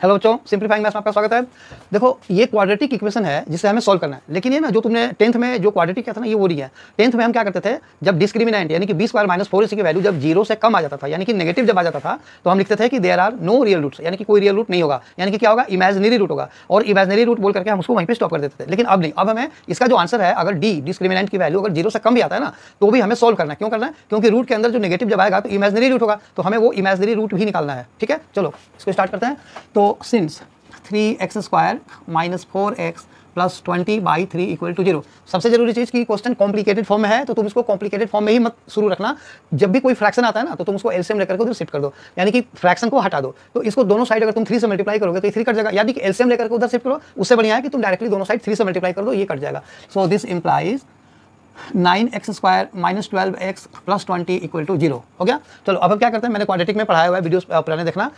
Hello बच्चों, simplifying maths में आपका स्वागत है। देखो, ये क्वाड्रेटिक इक्वेशन है जिसे हमें सॉल्व करना है। लेकिन ये ना जो तुमने 10th में जो क्वाड्रेटिक किया था ना, ये वो नहीं है। 10th में हम क्या करते थे, जब डिस्क्रिमिनेंट यानी कि b स्क्वायर माइनस 4ac की वैल्यू जब 0 से कम आ जाता था, यानी कि नेगेटिव जब आ जाता था, तो हम लिखते थे कि there are no real roots, यानी कि कोई रियल रूट नहीं होगा, यानी कि क्या होगा, इमेजिनरी रूट होगा। और इमेजिनरी रूट बोल करके हम उसको वहीं पे स्टॉप कर देते थे। लेकिन अब नहीं, अब हमें इसका जो आंसर है, अगर डी डिस्क्रिमिनेंट की वैल्यू अगर 0 से कम भी आता है ना, तो भी हमें सॉल्व करना है। क्यों करना है? क्योंकि रूट के अंदर जो नेगेटिव जब आएगा तो इमेजिनरी रूट होगा, तो हमें वो इमेजिनरी रूट भी निकालना है। ठीक है, चलो इसको स्टार्ट करते हैं। तो since 3x square minus 4x plus 20/3 equal to 0। सबसे जरूरी चीज़ कि क्वेश्चन कॉम्प्लिकेटेड फॉर्म में है, तो तुम इसको कॉम्प्लिकेटेड फॉर्म में ही मत शुरू रखना। जब भी कोई फ्रैक्शन आता है ना, तो तुम उसको एलसीएम लेकर के उधर शिफ्ट कर दो, यानी कि फ्रैक्शन को हटा दो। तो इसको दोनों साइड अगर तुम 3 से मल्टीप्लाई करोगे तो 3 कट जाएगा, यानी कि एलसीएम लेकर के उधर शिफ्ट करो। उससे बढ़िया है कि तुम डायरेक्टली दोनों साइड 3 से मल्टीप्लाई कर दो, ये कट जाएगा। So this implies 9x square minus 12x plus 20 equal to 0 हो गया। चलो अब हम क्या करते हैं, मैंने क्वाड्रेटिक में पढ़ाया हुआ है, वीडियोस पुराने देखना।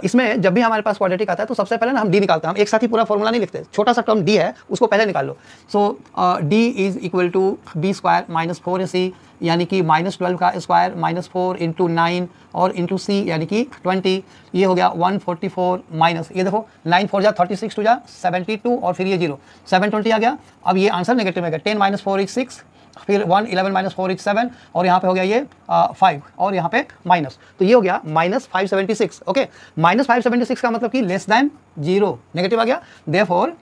इसमें जब भी हमारे पास क्वाड्रेटिक आता है तो सबसे पहले ना हम डी निकालते हैं। हम एक साथ ही पूरा फॉर्मूला नहीं लिखते, छोटा सा टर्म डी है उसको पहले निकाल लो। So D is equal to B square minus 4ac, यानी कि माइनस 12 का स्क्वायर माइनस 4 इंटू 9 और इंटू सी यानी कि 20, ये हो गया 144 माइनस, ये देखो 9 4 जा 36 2 जा 72 और फिर ये 0 720 आ गया। अब ये आंसर नेगेटिव है, 10 माइनस 4 इज 6, फिर 1 11 माइनस 4 इज 7 और यहाँ पे हो गया ये 5 और यहाँ पे माइनस, तो ये हो गया माइनस 576। ओके, माइनस 576 का मतलब कि लेस दैन 0, नेगेटिव आ गया। Therefore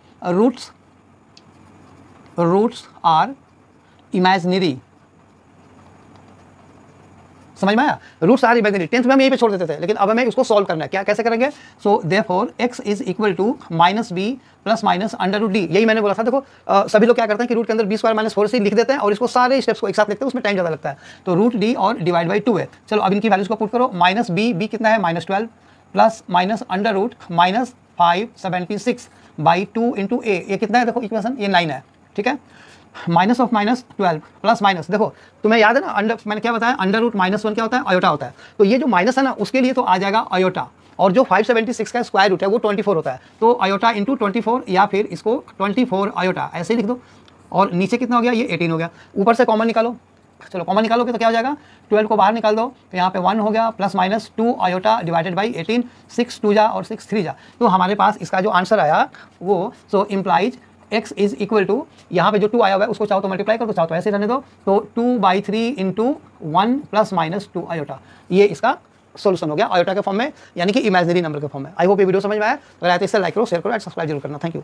roots are imaginary. समझ में आया? Roots are imaginary. 10th में हम यहीं पे छोड़ देते थे, लेकिन अब हमें उसको सॉल्व करना है। क्या कैसे करेंगे? So therefore x is equal to minus B plus minus under root D. यही मैंने बोला था। देखो सभी लोग क्या करते हैं कि रूट के अंदर बी स्क्वायर माइनस 4c लिख देते हैं और इसको सारे स्टेप्स को एक साथ लिखते हैं, उसमें टाइम ज़्यादा लगता है। तो रूट डी और डिवाइड बाई 2 है। चलो अब इनकी वैल्यूज को पुट करो। माइनस बी कितना है, minus 12 plus minus under root minus 576 by 2 into A, ये कितना है देखो इक्वेशन, ये 9 है। ठीक है, minus of minus 12 plus minus, देखो तुम्हें याद है ना अंडर, मैंने क्या बताया, अंडर रूट -1 क्या होता है, अयोटा होता है। तो ये जो माइनस है ना, उसके लिए तो आ जाएगा अयोटा, और जो 576 का स्क्वायर रूट है वो 24 होता है। तो अयोटा इंटू 24 या फिर इसको 24 अयोटा ऐसे ही लिख दो। और नीचे कितना हो गया, ये 18 हो गया। ऊपर से कॉमन निकालो। चलो कॉमन निकालोगे तो क्या हो जाएगा, 12 को बाहर निकाल दो तो यहाँ पे 1 हो गया plus minus 2 iota divided by 18, 6 2 जा और 6 3 जा। तो हमारे पास इसका जो आंसर आया वो so implies x is equal to, यहाँ पे जो 2 आया हुआ है उसको चाहो तो मल्टीप्लाई कर दो, चाहो तो ऐसे रहने दो। तो 2/3 इंटू 1 प्लस माइनस 2 अयोटा, ये इसका सोल्यूशन हो गया अयोटा के फॉर्म में, यानी कि इमेजिनरी नंबर के फॉर्म में। आई होप ये वीडियो समझ में आया। अगर आए तो इससे लाइक करो, शेयर करो और सब्सक्राइब जरूर करना। Thank you.